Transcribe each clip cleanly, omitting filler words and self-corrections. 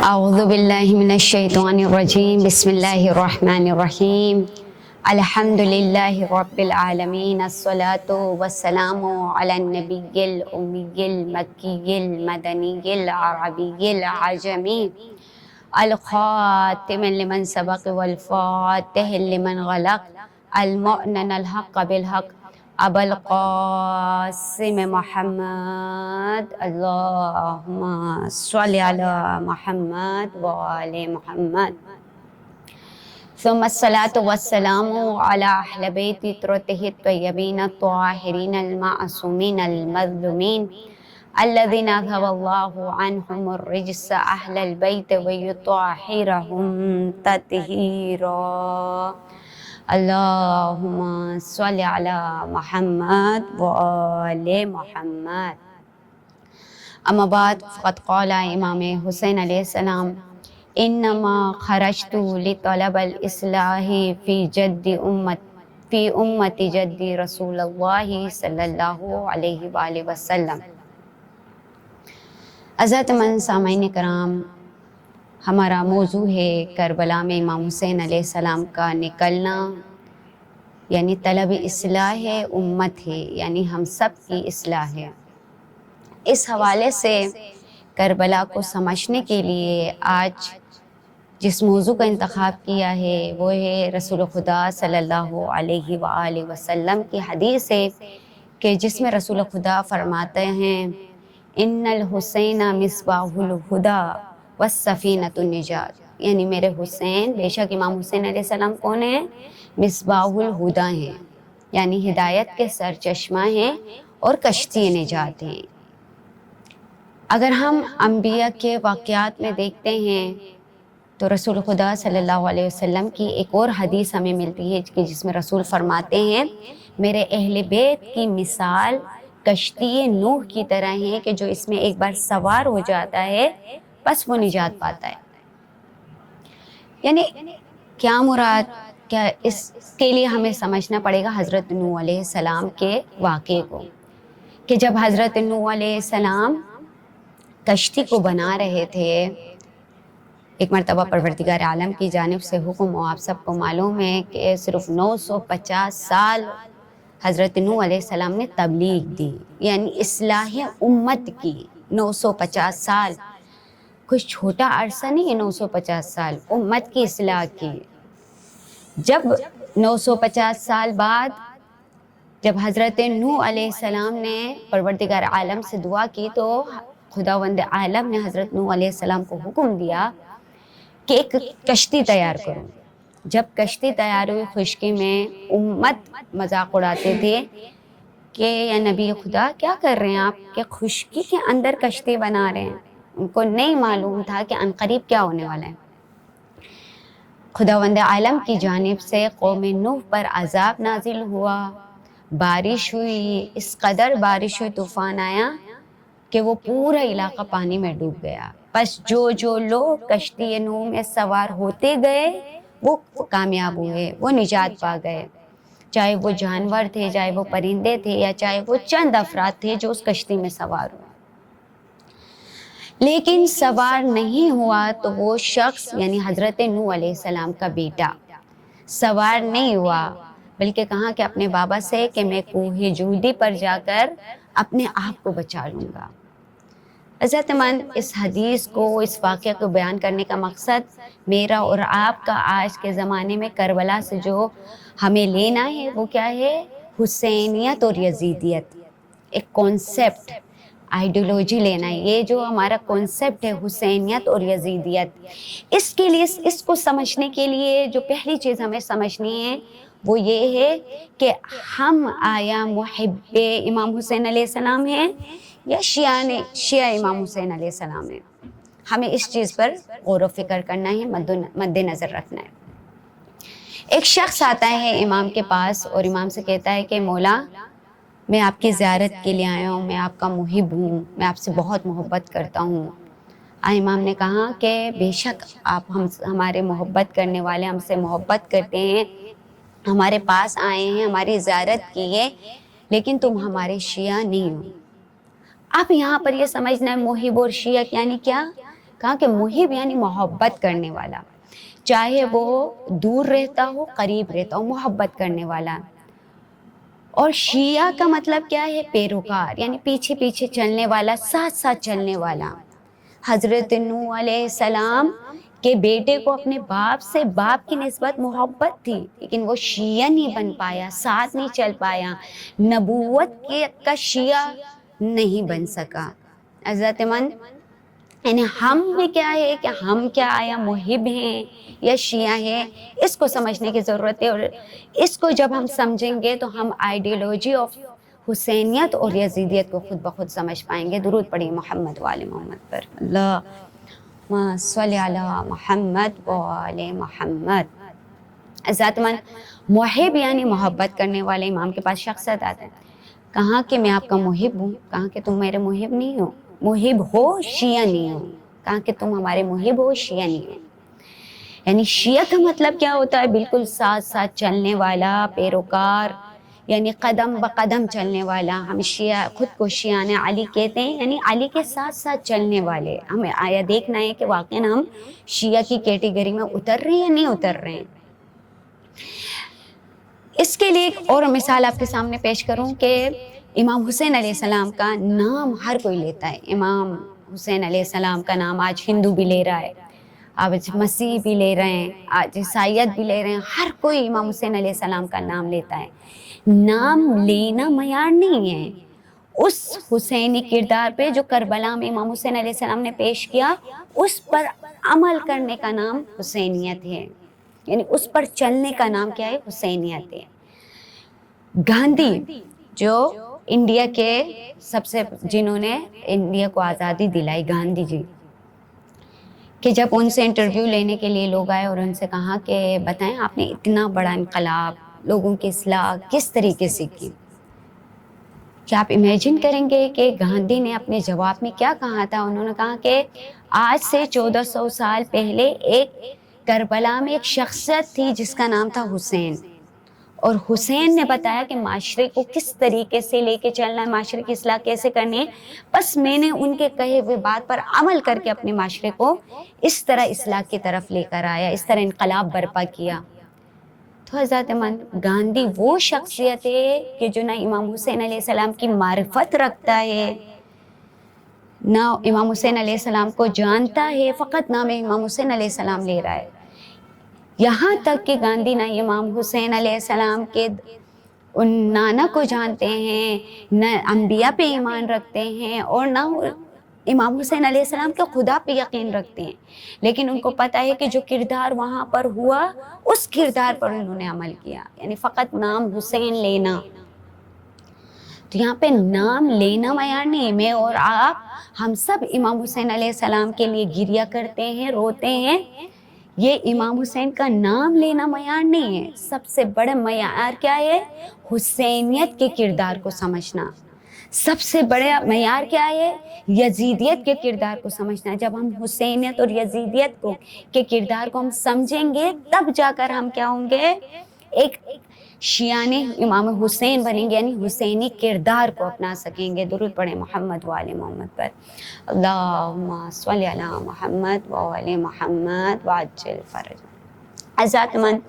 اعوذ باللہ من الشیطان الرجیم بسم اللہ الرحمن الرحیم الحمد للہ رب العالمین الصلاة والسلام علی النبی الامی المکی المدنی العربی العجمی الخاتم لمن سبق والفاتح لمن غلق المؤمن الحق بالحق ابو القاسم محمد اللہم صلی علی محمد وآل محمد ثم الصلاة والسلام على اہل بیت ترته الطیبین الطاہرین المعصومین المظلومین الذین اذهب اللہ عنہم الرجس اہل البیت ویطہرہم تطہیرا اللہم صلی علی محمد وآل محمد. اما بعد فقد قال امام حسین علیہ السلام انما خرجت لطلب الاصلاح فی امت جدی رسول اللہ صلی اللہ علیہ وآلہ وسلم. عزت مند سامعین کرام، ہمارا موضوع ہے کربلا میں امام حسین علیہ السلام کا نکلنا، یعنی طلب اصلاح امت ہے، یعنی ہم سب کی اصلاح ہے. اس حوالے سے کربلا کو سمجھنے کے لیے آج جس موضوع کا انتخاب کیا ہے وہ ہے رسول خدا صلی اللہ علیہ وآلہ وسلم کی حدیث ہے کہ جس میں رسول خدا فرماتے ہیں ان الحسین مصباح الہدی والسفینۃ النجات، یعنی میرے حسین، بے شک امام حسین علیہ السلام کون ہیں؟ مصباح الہدی ہیں، یعنی ہدایت کے سرچشمہ ہیں اور کشتی نجات ہیں. اگر ہم انبیاء کے واقعات میں دیکھتے ہیں تو رسول خدا صلی اللہ علیہ وسلم کی ایک اور حدیث ہمیں ملتی ہے کہ جس میں رسول فرماتے ہیں میرے اہل بیت کی مثال کشتی نوح کی طرح ہے کہ جو اس میں ایک بار سوار ہو جاتا ہے بس وہ نجات پاتا ہے. یعنی کیا مراد؟ کیا اس کے لیے ہمیں سمجھنا پڑے گا حضرت نوح علیہ السلام کے واقعے کو کہ جب حضرت نوح علیہ السلام کشتی کو بنا رہے تھے، ایک مرتبہ پروردگار عالم کی جانب سے حکم، اور آپ سب کو معلوم ہے کہ صرف 950 سال حضرت نوح علیہ السلام نے تبلیغ دی، یعنی اصلاح امت کی. 950 سال کچھ چھوٹا عرصہ نہیں ہے. 950 سال امت کی اصلاح کی. جب 950 سال بعد جب حضرت نوح علیہ السلام نے پروردگار عالم سے دعا کی تو خداوند عالم نے حضرت نوح علیہ السلام کو حکم دیا کہ ایک کشتی تیار کرو. جب کشتی تیار ہوئی خشکی میں، امت مذاق اڑاتے تھے کہ یا نبی خدا کیا کر رہے ہیں آپ کہ خشکی کے اندر کشتی بنا رہے ہیں. ان کو نہیں معلوم تھا کہ عنقریب کیا ہونے والا ہے. خداوند عالم کی جانب سے قوم نوح پر عذاب نازل ہوا، بارش ہوئی، اس قدر بارش ہوئی، طوفان آیا کہ وہ پورا علاقہ پانی میں ڈوب گیا. بس جو لوگ کشتی نوح میں سوار ہوتے گئے وہ کامیاب ہوئے، وہ نجات پا گئے، چاہے وہ جانور تھے، چاہے وہ پرندے تھے، یا چاہے وہ چند افراد تھے جو اس کشتی میں سوار ہوئے. لیکن سوار نہیں ہوا تو وہ شخص، یعنی حضرت نوح علیہ السلام کا بیٹا سوار نہیں ہوا، بلکہ کہا کہ اپنے بابا سے کہ میں کوہ جودی پر جا کر اپنے آپ کو بچا لوں گا. عزت مند، اس حدیث کو، اس واقعہ کو بیان کرنے کا مقصد میرا اور آپ کا آج کے زمانے میں کربلا سے جو ہمیں لینا ہے وہ کیا ہے؟ حسینیت اور یزیدیت. ایک کانسیپٹ، آئیڈیولوجی لینا ہے. یہ جو ہمارا کانسیپٹ ہے حسینیت اور یزیدیت، اس کے لیے، اس کو سمجھنے کے لیے جو پہلی چیز ہمیں سمجھنی ہے وہ یہ ہے کہ ہم آیا محب امام حسین علیہ السلام ہیں یا شیعہ امام حسین علیہ السلام ہیں. ہمیں اس چیز پر غور و فکر کرنا ہے، مد نظر رکھنا ہے. ایک شخص آتا ہے امام کے پاس اور امام سے کہتا ہے کہ مولا میں آپ کی زیارت کے لیے آیا ہوں، میں آپ کا محب ہوں، میں آپ سے بہت محبت کرتا ہوں. امام نے کہا کہ بے شک آپ ہمارے محبت کرنے والے، ہم سے محبت کرتے ہیں، ہمارے پاس آئے ہیں، ہماری زیارت کی ہے، لیکن تم ہمارے شیعہ نہیں ہو. اب یہاں پر یہ سمجھنا ہے محب اور شیعہ یعنی کیا؟ کہا کہ محب یعنی محبت کرنے والا، چاہے وہ دور رہتا ہو قریب رہتا ہو، محبت کرنے والا۔ اور شیعہ کا مطلب کیا ہے؟ پیروکار، یعنی پیچھے پیچھے چلنے والا، ساتھ ساتھ چلنے والا۔ حضرت نوح علیہ السلام کے بیٹے کو اپنے باپ سے باپ کی نسبت محبت تھی، لیکن وہ شیعہ نہیں بن پایا، ساتھ نہیں چل پایا، نبوت کا شیعہ نہیں بن سکا۔ عزت مند، یعنی ہم بھی کیا ہے کہ ہم کیا آیا محب ہیں یا شیعہ ہیں، اس کو سمجھنے کی ضرورت ہے۔ اور اس کو جب ہم سمجھیں گے تو ہم آئیڈیالوجی آف حسینیت اور یزیدیت کو خود بخود سمجھ پائیں گے۔ درود پڑھیں محمد و آل محمد پر، اللہم صلی علی محمد و آل محمد۔ عزت مند، محب یعنی محبت کرنے والے۔ امام کے پاس شخص آتا ہے، کہاں کہ میں آپ کا محب ہوں، کہاں کہ تم میرے محب نہیں ہو، محب ہو شیعہ نہیں ہو، کہاں کہ تم ہمارے محب ہو شیعہ نہیں ہو۔ یعنی شیعہ کا مطلب کیا ہوتا ہے؟ بالکل ساتھ ساتھ چلنے والا، پیروکار، یعنی قدم بقدم چلنے والا۔ ہم شیعہ خود کو شیعان علی کہتے ہیں، یعنی علی کے ساتھ ساتھ چلنے والے۔ ہمیں آیا دیکھنا ہے کہ واقعاً ہم شیعہ کی کیٹیگری میں اتر رہے ہیں یا نہیں اتر رہے ہیں۔ اس کے لیے ایک اور مثال آپ کے سامنے پیش کروں کہ امام حسین علیہ السلام کا نام ہر کوئی لیتا ہے۔ امام حسین علیہ السلام کا نام آج ہندو بھی لے رہا ہے، آج مسیح بھی لے رہے ہیں، آج عیسائیت بھی لے رہے ہیں، ہر کوئی امام حسین علیہ السلام کا نام لیتا ہے۔ نام لینا معیار نہیں ہے، اس حسینی کردار پہ جو کربلا میں امام حسین علیہ السلام نے پیش کیا، اس پر عمل کرنے کا نام حسینیت ہے، یعنی اس پر چلنے کا نام کیا ہے؟ حسینیت ہے۔ گاندھی جو انڈیا کے سب سے جنہوں نے انڈیا کو آزادی دلائی، گاندھی جی، کہ جب ان سے انٹرویو لینے کے لیے لوگ آئے اور ان سے کہا کہ بتائیں آپ نے اتنا بڑا انقلاب، لوگوں کی اصلاح کس طریقے سے کی، کیا آپ امیجن کریں گے کہ گاندھی نے اپنے جواب میں کیا کہا تھا؟ انہوں نے کہا کہ آج سے 1400 سال پہلے ایک کربلا میں ایک شخصیت تھی جس کا نام تھا حسین، اور حسین نے بتایا کہ معاشرے کو کس طریقے سے لے کے چلنا ہے، معاشرے کی اصلاح کیسے کرنی ہے، بس میں نے ان کے کہے ہوئے بات پر عمل کر کے اپنے معاشرے کو اس طرح اصلاح کی طرف لے کر آیا، اس طرح انقلاب برپا کیا۔ تو حضرت مند، گاندھی وہ شخصیت ہے کہ جو نہ امام حسین علیہ السلام کی معرفت رکھتا ہے، نہ امام حسین علیہ السلام کو جانتا ہے، فقط نام امام حسین علیہ السلام لے رہا ہے۔ یہاں تک کہ گاندھی نہ امام حسین علیہ السلام کے ان نانا کو جانتے ہیں، نہ انبیاء پہ ایمان رکھتے ہیں، اور نہ امام حسین علیہ السلام کے خدا پہ یقین رکھتے ہیں، لیکن ان کو پتہ ہے کہ جو کردار وہاں پر ہوا اس کردار پر انہوں نے عمل کیا، یعنی فقط نام حسین لینا۔ تو یہاں پہ نام لینا معیار نہیں ہے۔ میں اور آپ، ہم سب امام حسین علیہ السلام کے لیے گریہ کرتے ہیں، روتے ہیں، یہ امام حسین کا نام لینا معیار نہیں ہے۔ سب سے بڑا معیار کیا ہے؟ حسینیت کے کردار کو سمجھنا۔ سب سے بڑا معیار کیا ہے؟ یزیدیت کے کردار کو سمجھنا۔ جب ہم حسینیت اور یزیدیت کے کردار کو ہم سمجھیں گے، تب جا کر ہم کیا ہوں گے؟ ایک شیعان امام حسین بنیں گے، یعنی حسینی کردار کو اپنا سکیں گے۔ درود پڑھیں محمد و آل محمد پر، اللہم صلی علی محمد و آل محمد وعجل فرج۔ عزت مند،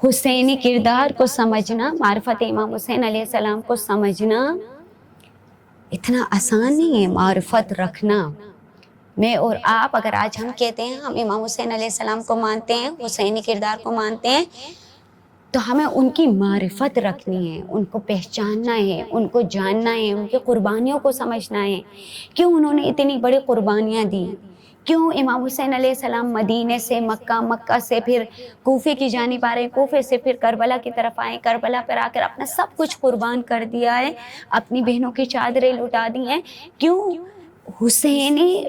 حسینی کردار کو سمجھنا، معرفت امام حسین علیہ السلام کو سمجھنا اتنا آسان نہیں ہے۔ معرفت رکھنا، میں اور آپ اگر آج ہم کہتے ہیں ہم امام حسین علیہ السلام کو مانتے ہیں، حسینی کردار کو مانتے ہیں، تو ہمیں ان کی معرفت رکھنی ہے، ان کو پہچاننا ہے، ان کو جاننا ہے، ان کی قربانیوں کو سمجھنا ہے، کیوں انہوں نے اتنی بڑی قربانیاں دی، کیوں امام حسین علیہ السلام مدینے سے مکہ، مکہ سے پھر کوفے کی جانب آ رہے، کوفے سے پھر کربلا کی طرف آئے، کربلا پر آ کر اپنا سب کچھ قربان کر دیا ہے، اپنی بہنوں کی چادریں لٹا دی ہیں، کیوں؟ حسینی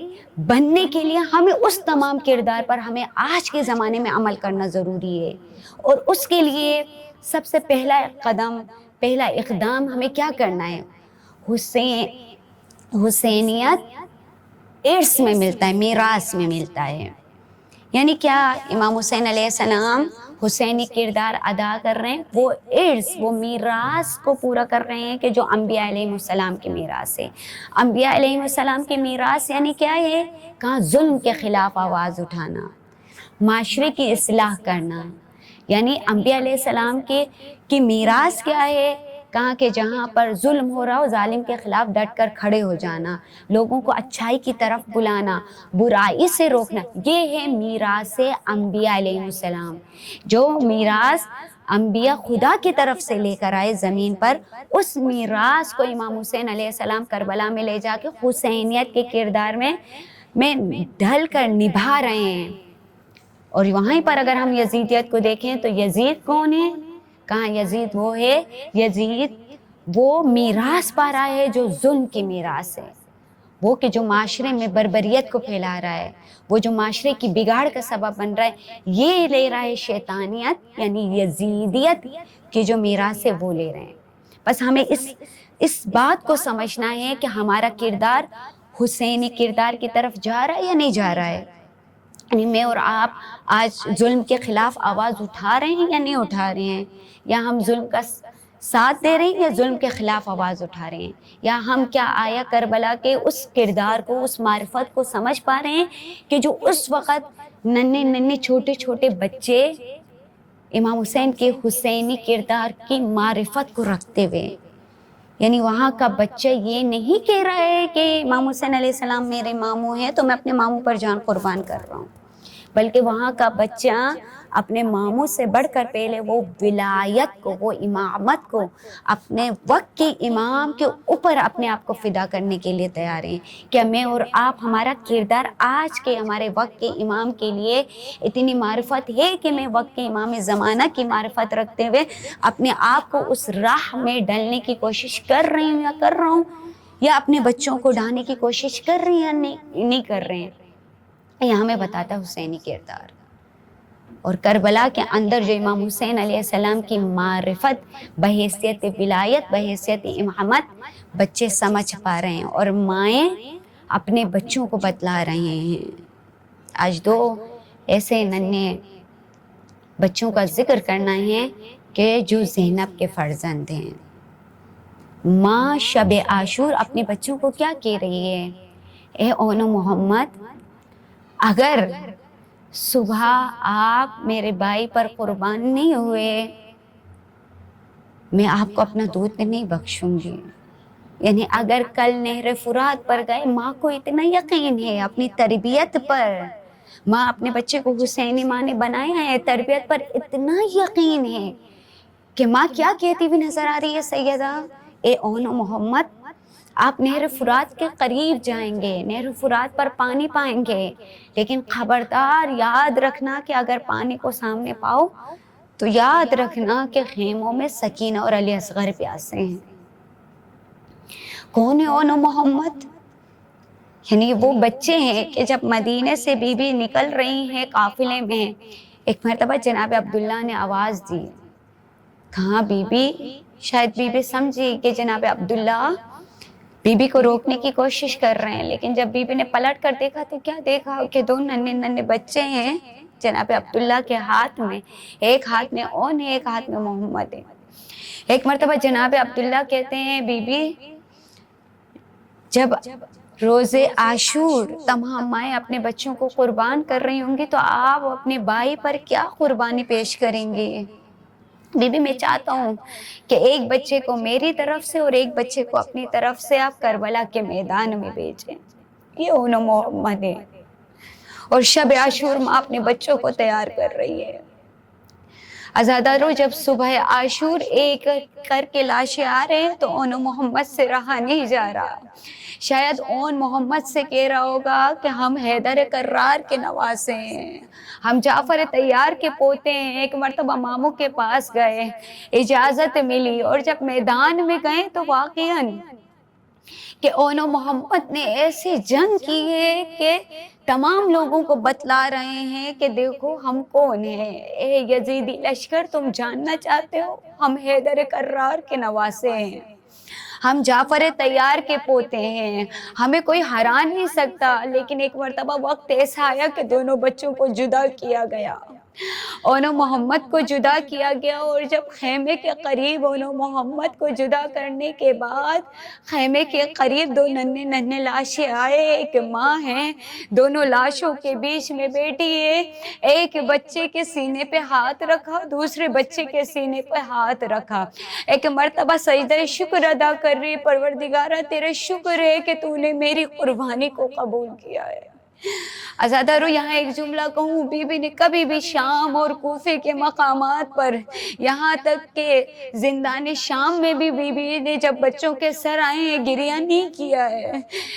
بننے کے لیے ہمیں اس تمام کردار پر ہمیں آج کے زمانے میں عمل کرنا ضروری ہے، اور اس کے لیے سب سے پہلا قدم، پہلا اقدام ہمیں کیا کرنا ہے؟ حسینیت ارث میں ملتا ہے، میراث میں ملتا ہے۔ یعنی کیا؟ امام حسین علیہ السلام حسینی کردار ادا کر رہے ہیں، وہ ارث، وہ میراث کو پورا کر رہے ہیں کہ جو انبیاء علیہ السلام کی میراث ہے۔ انبیاء علیہ السلام کی میراث یعنی کیا ہے؟ کہاں ظلم کے خلاف آواز اٹھانا، معاشرے کی اصلاح کرنا، یعنی انبیاء علیہ السلام کی میراث کیا ہے؟ کہاں کہ جہاں پر ظلم ہو رہا ہو ظالم کے خلاف ڈٹ کر کھڑے ہو جانا، لوگوں کو اچھائی کی طرف بلانا، برائی سے روکنا، یہ ہے میراث انبیاء علیہ السلام۔ جو میراث انبیاء خدا کی طرف سے لے کر آئے زمین پر، اس میراث کو امام حسین علیہ السلام کربلا میں لے جا کے حسینیت کے کردار میں ڈھل کر نبھا رہے ہیں۔ اور وہیں پر اگر ہم یزیدیت کو دیکھیں تو یزید کون ہے؟ کہاں یزید وہ ہے، یزید وہ میراث پا رہا ہے جو ظلم کی میراث ہے، وہ کہ جو معاشرے میں بربریت کو پھیلا رہا ہے، وہ جو معاشرے کی بگاڑ کا سبب بن رہا ہے، یہ لے رہا ہے شیطانیت یعنی یزیدیت کی جو میراث ہے وہ لے رہے ہیں۔ بس ہمیں اس بات کو سمجھنا ہے کہ ہمارا کردار حسینی کردار کی طرف جا رہا ہے یا نہیں جا رہا ہے، یعنی میں اور آپ آج ظلم کے خلاف آواز اٹھا رہے ہیں یا نہیں اٹھا رہے ہیں، یا ہم ظلم کا ساتھ دے رہے ہیں یا ظلم کے خلاف آواز اٹھا رہے ہیں، یا ہم کیا آیا کربلا کے اس کردار کو، اس معرفت کو سمجھ پا رہے ہیں کہ جو اس وقت ننھے چھوٹے چھوٹے بچے امام حسین کے حسینی کردار کی معرفت کو رکھتے ہوئے، یعنی وہاں کا بچہ یہ نہیں کہہ رہا ہے کہ امام حسین علیہ السلام میرے ماموں ہیں تو میں اپنے ماموں پر جان قربان کر رہا ہوں، بلکہ وہاں کا بچہ اپنے ماموں سے بڑھ کر پہلے وہ ولایت کو، وہ امامت کو، اپنے وقت کے امام کے اوپر اپنے آپ کو فدا کرنے کے لیے تیار ہیں۔ کیا میں اور آپ، ہمارا کردار آج کے ہمارے وقت کے امام کے لیے اتنی معرفت ہے کہ میں وقت کے امام زمانہ کی معرفت رکھتے ہوئے اپنے آپ کو اس راہ میں ڈلنے کی کوشش کر رہی ہوں یا کر رہا ہوں، یا اپنے بچوں کو ڈھانے کی کوشش کر رہی ہیں یا نہیں کر رہے ہیں؟ یہ ہمیں بتاتا ہے حسینی کردار۔ اور کربلا کے اندر جو امام حسین علیہ السلام کی معرفت بحیثیت ولایت، بحیثیت امامت بچے سمجھ پا رہے ہیں، اور مائیں اپنے بچوں کو بتلا رہے ہیں۔ آج دو ایسے ننھے بچوں کا ذکر کرنا ہے کہ جو زینب کے فرزند ہیں۔ ماں شب عاشور اپنے بچوں کو کیا کہہ رہی ہے؟ اے اون محمد، اگر صبح آپ میرے بھائی پر قربان نہیں ہوئے، میں آپ کو اپنا دودھ نہیں بخشوں گی۔ یعنی اگر کل نہر فرات پر گئے، ماں کو اتنا یقین ہے اپنی تربیت پر، ماں اپنے بچے کو حسینی ماں نے بنایا ہے، تربیت پر اتنا یقین ہے کہ ماں کیا کہتی ہوئی نظر آ رہی ہے؟ سیدہ اے اون محمد، آپ نہر فرات کے قریب جائیں گے، نہر فرات پر پانی پائیں گے، لیکن خبردار یاد رکھنا کہ اگر پانی کو سامنے پاؤ تو یاد رکھنا کہ خیموں میں سکینہ اور علی اصغر پیاسے ہیں۔ کون ہے اون محمد؟ یعنی وہ بچے ہیں کہ جب مدینے سے بی بی نکل رہی ہیں قافلے میں، ایک مرتبہ جناب عبداللہ نے آواز دی، کہاں بی بی؟ شاید بی بی سمجھی کہ جناب عبداللہ بی بی کو روکنے کی کوشش کر رہے ہیں، لیکن جب بی بی نے پلٹ کر دیکھا تو کیا دیکھا کہ دو ننھے بچے ہیں جناب عبداللہ کے ہاتھ میں، ایک ہاتھ میں اون ہے، ایک ہاتھ میں محمد ہے۔ ایک مرتبہ جناب عبداللہ کہتے ہیں بی بی جب روز عاشور تمام مائیں اپنے بچوں کو قربان کر رہی ہوں گی تو آپ اپنے بھائی پر کیا قربانی پیش کریں گے؟ بی بی میں چاہتا ہوں کہ ایک بچے کو میری طرف سے اور ایک بچے کو اپنی طرف سے آپ کربلا کے میدان میں بھیجیں۔ یہ اون محمد ہے۔ اور شب عاشور ماں اپنے بچوں کو تیار کر رہی ہے۔ عزادارو، جب صبح عاشور ایک کر کے لاشیں آ رہے ہیں تو اون محمد سے رہا نہیں جا رہا۔ شاید اون محمد سے کہہ رہا ہوگا کہ ہم حیدر کرار کے نواسے ہیں، ہم جعفر طیار کے پوتے ہیں۔ ایک مرتبہ ماموں کے پاس گئے، اجازت ملی، اور جب میدان میں گئے تو واقعاً کہ اون محمد نے ایسی جنگ کی ہے کہ تمام لوگوں کو بتلا رہے ہیں کہ دیکھو ہم کون ہیں۔ اے یزیدی لشکر، تم جاننا چاہتے ہو؟ ہم حیدر کرار کے نواسے ہیں، ہم جعفر طیار کے پوتے ہیں، ہمیں کوئی ہرا نہیں سکتا۔ لیکن ایک مرتبہ وقت ایسا آیا کہ دونوں بچوں کو جدا کیا گیا۔ اونو محمد کو جدا کیا گیا، اور جب خیمے کے قریب اونو محمد کو جدا کرنے کے بعد خیمے کے قریب دو ننھے ننھے لاشیں آئے، ایک ماں ہے، دونوں لاشوں کے بیچ میں بیٹی ہے، ایک بچے کے سینے پہ ہاتھ رکھا، دوسرے بچے کے سینے پہ ہاتھ رکھا، ایک مرتبہ سجدہ شکر ادا کر رہی، پروردگارہ تیرے شکر ہے کہ تو نے میری قربانی کو قبول کیا ہے۔ ازادارو، یہاں ایک جملہ کہوں، بی بی نے کبھی بھی شام اور کوفے کے مقامات پر، یہاں تک کہ زندان شام میں بھی بی بی نے جب بچوں کے سر آئے ہیں گریہ نہیں کیا ہے،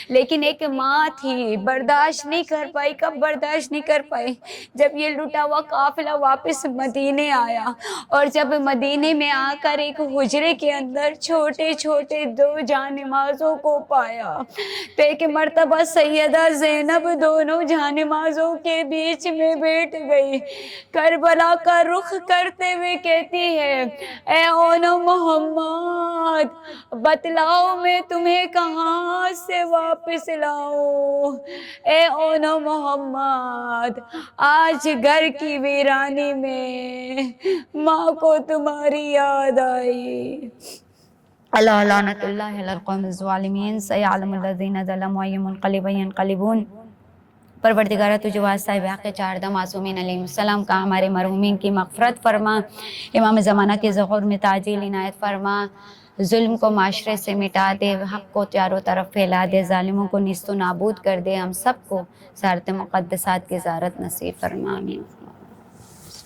لیکن ایک ماں تھی، برداشت نہیں کر پائی۔ کب برداشت نہیں کر پائی؟ جب یہ لٹا ہوا قافلہ واپس مدینے آیا، اور جب مدینے میں آ کر ایک حجرے کے اندر چھوٹے چھوٹے دو جانمازوں کو پایا، تو ایک مرتبہ سیدہ زینب دونوں جانمازوں کے بیچ میں بیٹھ گئی، کربلا کا رخ کرتے ہوئے کہتی ہے، اے اونو محمد، بتلاؤ میں تمہیں کہاں سے واپس لاؤں؟ اے اونو محمد، آج گھر کی ویرانی میں ماں کو تمہاری یاد آئی۔ اللہ لعنت اللہ علی القوم الظالمین، سیعلم الذین ظلموا ای منقلب ینقلبون۔ پروردگارہ تجھے واسطہ ہے باقی 14 معصومین علیہ السلام کا ہمارے مرحومین کی مغفرت فرما، امام زمانہ کے ظہور میں تعجیل عنایت فرما، ظلم کو معاشرے سے مٹا دے، حق کو چاروں طرف پھیلا دے، ظالموں کو نیست و نابود کر دے، ہم سب کو زیارت مقدسات کی زیارت نصیب فرما، آمین۔